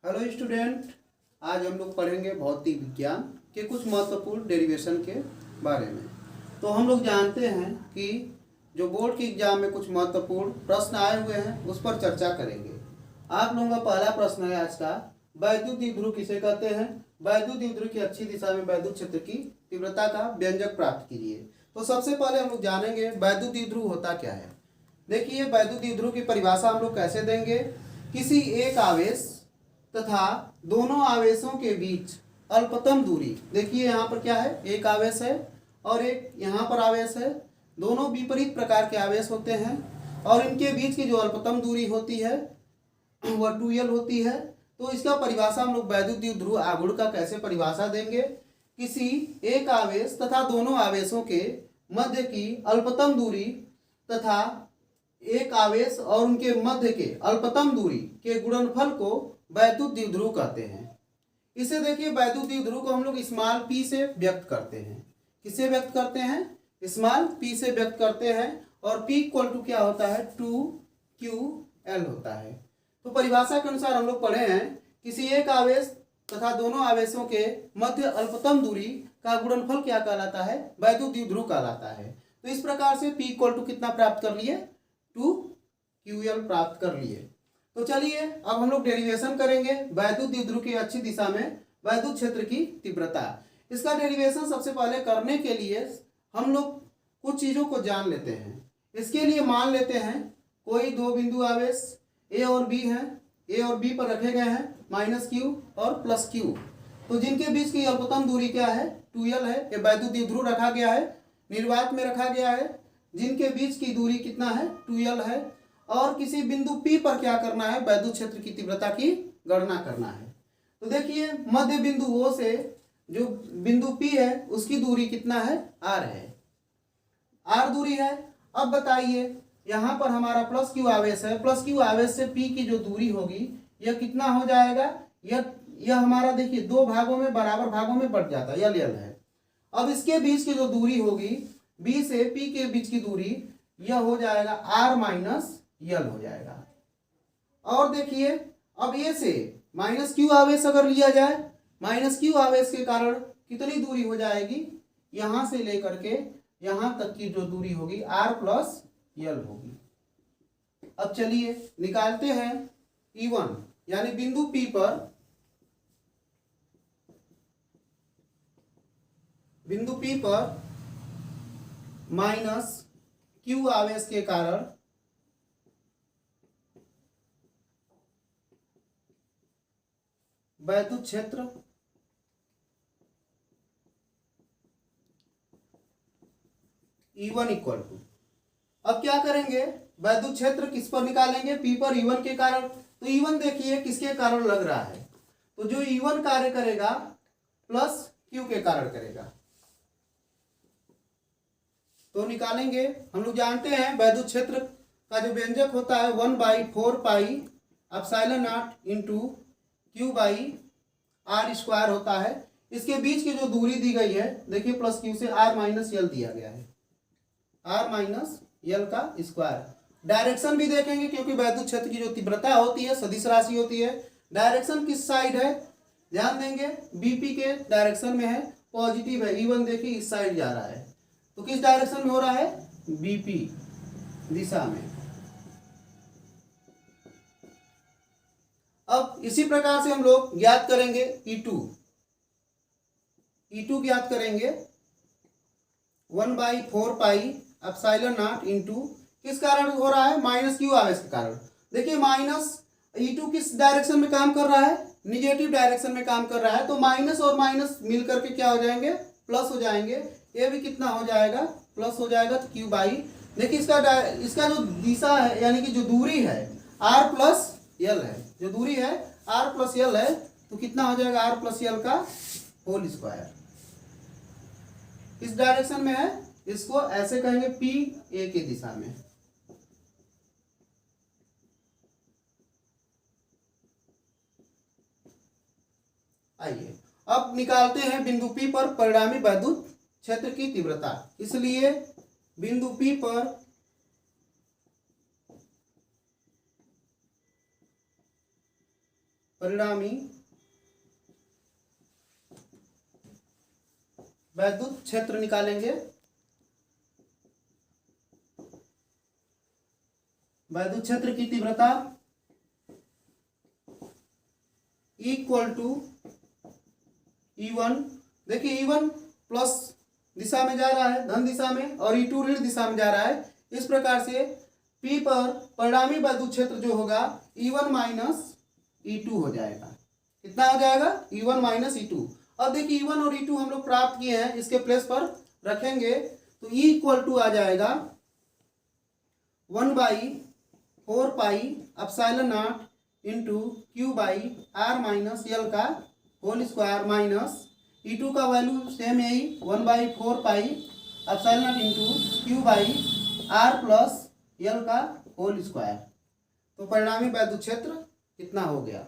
Hello student, आज हम लोग पढ़ेंगे भौतिक विज्ञान के कुछ महत्वपूर्ण डेरिवेशन के बारे में। तो हम लोग जानते हैं कि जो बोर्ड के एग्जाम में कुछ महत्वपूर्ण प्रश्न आए हुए हैं उस पर चर्चा करेंगे। आप लोगों का पहला प्रश्न है आज का, वैद्युत द्विध्रुव किसे कहते हैं? वैद्युत द्विध्रुव की अच्छी दिशा में वैद्युत क्षेत्र की तीव्रता का व्यंजक प्राप्त कीजिए। तो सबसे पहले हम लोग जानेंगे वैद्युत द्विध्रुव होता क्या है। देखिए, वैद्युत द्विध्रुव की परिभाषा हम लोग कैसे देंगे? किसी एक आवेश तथा दोनों आवेशों के बीच अल्पतम दूरी। देखिए यहाँ पर क्या है, एक आवेश है और एक यहाँ पर आवेश है। दोनों विपरीत प्रकार के आवेश होते हैं और इनके बीच की जो अल्पतम दूरी होती है वह 2l होती है। तो इसका परिभाषा हम लोग वैद्युत द्विध्रुव आघूर्ण का कैसे परिभाषा देंगे? किसी एक आवेश तथा दोनों आवेशों के मध्य की अल्पतम दूरी तथा एक आवेश और उनके मध्य के अल्पतम दूरी के गुणनफल को वैद्युत द्विध्रुव कहते हैं। इसे देखिए, वैद्युत द्विध्रुव को हम लोग स्मॉल p से व्यक्त करते हैं। किससे व्यक्त करते हैं? स्मॉल p से व्यक्त करते हैं और p इक्वल टू क्या होता है? 2ql होता है। तो परिभाषा के अनुसार हम लोग पढ़े हैं, किसी एक आवेश तथा दोनों आवेशों के मध्य अल्पतम दूरी का गुणनफल क्या कहलाता है? वैद्युत द्विध्रुव कहलाता है। तो इस प्रकार से p इक्वल टू कितना प्राप्त कर लिए? 2ql प्राप्त कर लिए। तो चलिए अब हम लोग डेरिवेशन करेंगे वैद्युत द्विध्रुव की अच्छी दिशा में वैद्युत क्षेत्र की तीव्रता। इसका डेरिवेशन सबसे पहले करने के लिए हम लोग कुछ चीज़ों को जान लेते हैं। इसके लिए मान लेते हैं कोई दो बिंदु आवेश ए और बी हैं। ए और बी पर रखे गए हैं -q और +q। तो जिनके बीच की अल्पतम दूरी क्या है? 2l है। ये वैद्युत द्विध्रुव रखा गया है, निर्वात में रखा गया है, जिनके बीच की दूरी कितना है? 2l है। और किसी बिंदु P पर क्या करना है? वैद्युत क्षेत्र की तीव्रता की गणना करना है। तो देखिए, मध्य बिंदु O से जो बिंदु P है उसकी दूरी कितना है? R है। R दूरी है। अब बताइए, यहाँ पर हमारा +q आवेश है। +q आवेश से P की जो दूरी होगी यह कितना हो जाएगा? यह हमारा देखिए दो भागों में बराबर भागों में बढ़ जाता है, l है। अब इसके बीच की जो दूरी होगी B से P के बीच की दूरी यह हो जाएगा R - l हो जाएगा। और देखिए, अब ये से -q आवेश अगर लिया जाए, -q आवेश के कारण कितनी दूरी हो जाएगी? यहां से लेकर के यहां तक की जो दूरी होगी R + l होगी। अब चलिए निकालते हैं E1, यानी बिंदु P पर -q आवेश के कारण वैद्युत क्षेत्र E1 इक्वल टू, अब क्या करेंगे? वैद्युत क्षेत्र किस पर निकालेंगे? P पर E1 के कारण। तो E1 देखिए किसके कारण लग रहा है? तो जो E1 कार्य करेगा +q के कारण करेगा। तो निकालेंगे, हम लोग जानते हैं वैद्युत क्षेत्र का जो व्यंजक होता है 1/4 pi epsilon naught into q/r² होता है। इसके बीच की जो दूरी दी गई है, देखिए +q से r - l दिया गया है, r - l का स्क्वायर। डायरेक्शन भी देखेंगे क्योंकि वैद्युत क्षेत्र की जो तीव्रता होती है सदिश राशि होती है। डायरेक्शन किस साइड है? ध्यान देंगे, बीपी के डायरेक्शन में है, पॉजिटिव है। E1 देखिए इस साइड जा रहा है, तो किस डायरेक्शन में हो रहा है? बीपी दिशा में। अब इसी प्रकार से हम लोग ज्ञात करेंगे E2 ज्ञात करेंगे 1/4 पाई एप्सिलॉन नॉट इंटू, किस कारण हो रहा है? -q आवेश के कारण। देखिए E2 किस डायरेक्शन में काम कर रहा है? निगेटिव डायरेक्शन में काम कर रहा है। तो माइनस और माइनस मिल करके क्या हो जाएंगे? प्लस हो जाएंगे। ये भी कितना हो जाएगा? प्लस हो जाएगा। तो q बाई, देखिए इसका जो दिशा है यानी कि जो दूरी है r + l है, जो दूरी है r + l है, तो कितना हो जाएगा? r + l का होल स्क्वायर। किस डायरेक्शन में है? इसको ऐसे कहेंगे PA की दिशा में। आइए अब निकालते हैं बिंदु P पर परिणामी वैद्युत क्षेत्र की तीव्रता। इसलिए बिंदु P पर परिणामी वैद्युत क्षेत्र निकालेंगे। वैद्युत क्षेत्र की तीव्रता इक्वल टू E1। देखिए E1 प्लस दिशा में जा रहा है, धन दिशा में, और E2 ऋण दिशा में जा रहा है। इस प्रकार से P पर परिणामी वैद्युत क्षेत्र जो होगा E1 माइनस E2 हो जाएगा। कितना हो जाएगा? E1 minus E2। अब देखिए E1 और E2 हम लोग प्राप्त किए हैं, इसके प्लेस पर रखेंगे तो E इक्वल टू आ जाएगा 1/4 pi epsilon naught into Q by R minus L का होल स्क्वायर माइनस E2 का वैल्यू सेम यही 1/4 pi epsilon naught into Q by R plus L का होल स्क्वायर। तो परिणामी वैद्युत क्षेत्र कितना हो गया?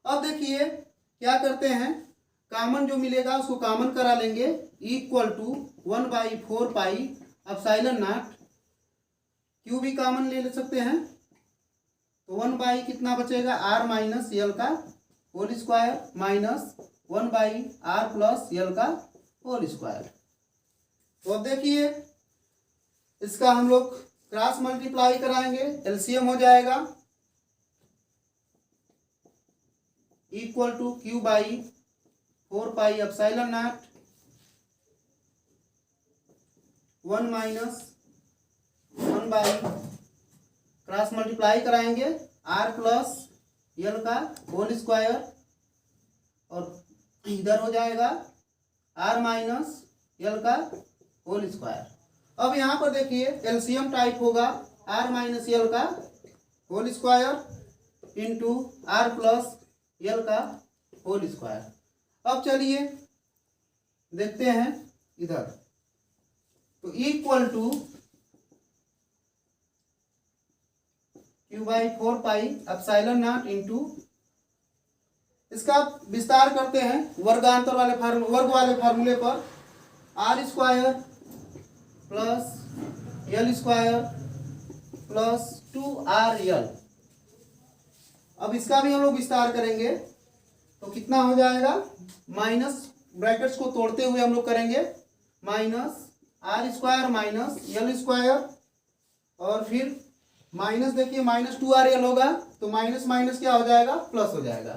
अब देखिए क्या करते हैं, कॉमन जो मिलेगा उसको कॉमन करा लेंगे। Equal to 1/4 pi epsilon naught, Q भी कॉमन ले सकते हैं तो 1 कितना बचेगा R माइनस L का whole square minus 1/R plus L का होल स्क्वायर। तो अब देखिए इसका हम लोग क्रॉस मल्टीप्लाई कराएंगे, एलसीएम हो जाएगा equal to Q/4 pi epsilon naught 1 minus 1 cross multiply कराएंगे R प्लस L का होल स्क्वायर, और इधर हो जाएगा R माइनस L का होल स्क्वायर। अब यहाँ पर देखिए एलसीएम टाइप होगा R माइनस L का whole square into R plus L का होल स्क्वायर। अब चलिए देखते हैं इधर, तो equal to Q/4 pi epsilon naught into, इसका विस्तार करते हैं वर्गांतर वाले वर्ग वाले फार्मूले पर, R square plus L square plus 2RL। अब इसका भी हम लोग विस्तार करेंगे तो कितना हो जाएगा, माइनस ब्रैकेट्स को तोड़ते हुए हम लोग करेंगे, minus R square minus L square, और फिर माइनस देखिए माइनस 2RL होगा तो माइनस माइनस क्या हो जाएगा, प्लस हो जाएगा,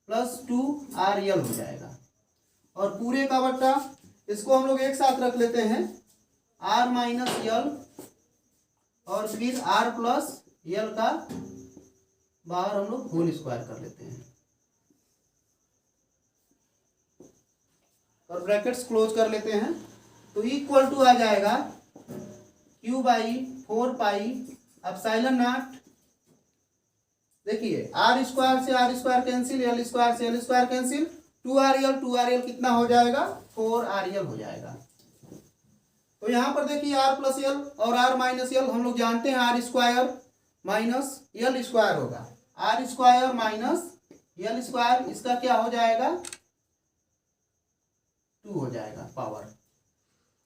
प्लस 2RL हो जाएगा। और पूरे का बट्टा इसको हम लोग एक साथ रख लेते हैं, R माइनस L और फिर R प्लस L का बाहर हम लोग होल स्क्वायर कर लेते हैं और ब्रैकेट्स क्लोज कर लेते हैं। तो इक्वल टू आ जाएगा Q/4 पाई एप्सिलॉन नॉट, देखिए R स्क्वायर से R square cancel, L square से L स्क्वायर कैंसिल, 2RL कितना हो जाएगा, 4RL हो जाएगा। तो यहाँ पर देखिए R प्लस L और R माइनस L हम लोग जानते हैं R square minus L square होगा, R square minus L square, इसका क्या हो जाएगा, 2 हो जाएगा पावर।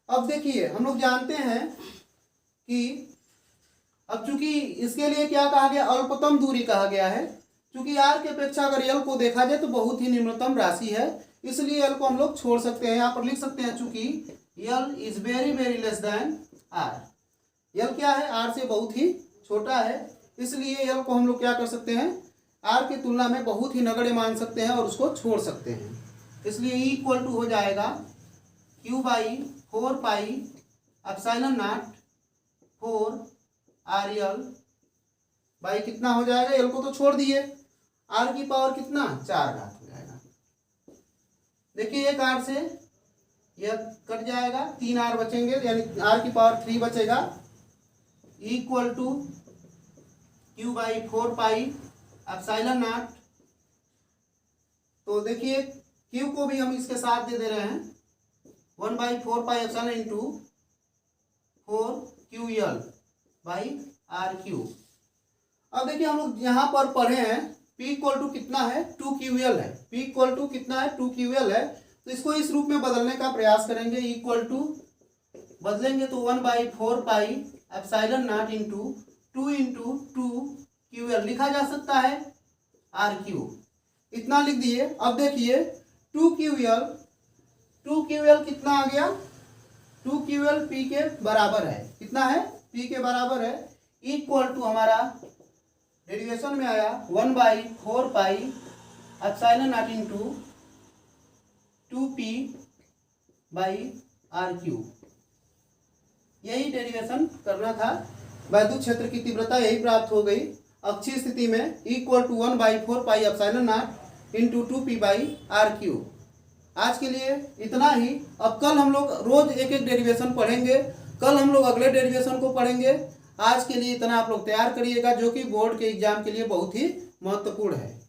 अब देखिए हम लोग जानते हैं कि अब चूंकि इसके लिए क्या कहा गया, अल्पतम दूरी कहा गया है, चूंकि R की अपेक्षा अगर L को देखा जाए तो बहुत ही निम्नतम राशि है, इसलिए L को हम लोग छोड़ सकते हैं। यहाँ पर लिख सकते हैं चूंकि L is very very less than R, L क्या है, R से बहुत ही छोटा है, इसलिए L को हम लोग क्या कर सकते हैं, R की तुलना में बहुत ही नगण्य मान सकते हैं और उसको छोड़ सकते हैं। इसलिए E इक्वल टू हो जाएगा Q/4 pi epsilon not 4RL by कितना हो जाएगा, L को तो छोड़ दिए, R की पावर कितना, 4 घात हो जाएगा। देखिए एक R से यह कट जाएगा, 3 R बचेंगे, यानी R की पावर 3 बचेगा, equal to Q/4 pi epsilon naught. तो देखिए Q को भी हम इसके साथ दे रहे हैं, 1/4 pi epsilon into 4QL by RQ। अब देखिए हम लोग यहाँ पर पढ़े हैं P इक्वल टू कितना है, 2QL है, P इक्वल टू कितना है, 2QL है, तो इसको इस रूप में बदलने का प्रयास करेंगे। इक्वल टू बदलेंगे तो 1/4 pi epsilon naught into 2 QL लिखा जा सकता है RQ, इतना लिख दिए। अब देखिए 2QL कितना आ गया, 2QL P के बराबर है। कितना है, P के बराबर है। इक्वल टू हमारा डेरिवेशन में आया 1/4 pi epsilon naught into 2P/r³। यही डेरिवेशन करना था। वैद्युत क्षेत्र की तीव्रता यही प्राप्त हो गई। अक्षीय स्थिति में equal to 1/4 pi epsilon naught into 2P/r³। आज के लिए इतना ही। अब कल हम लोग रोज एक एक डेरिवेशन पढ़ेंगे। कल हम लोग अगले डेरिवेशन को पढ़ेंगे। आज के लिए इतना आप लोग तैयार करिएगा, जो कि बोर्ड के एग्जाम के लिए बहुत ही महत्वपूर्ण है।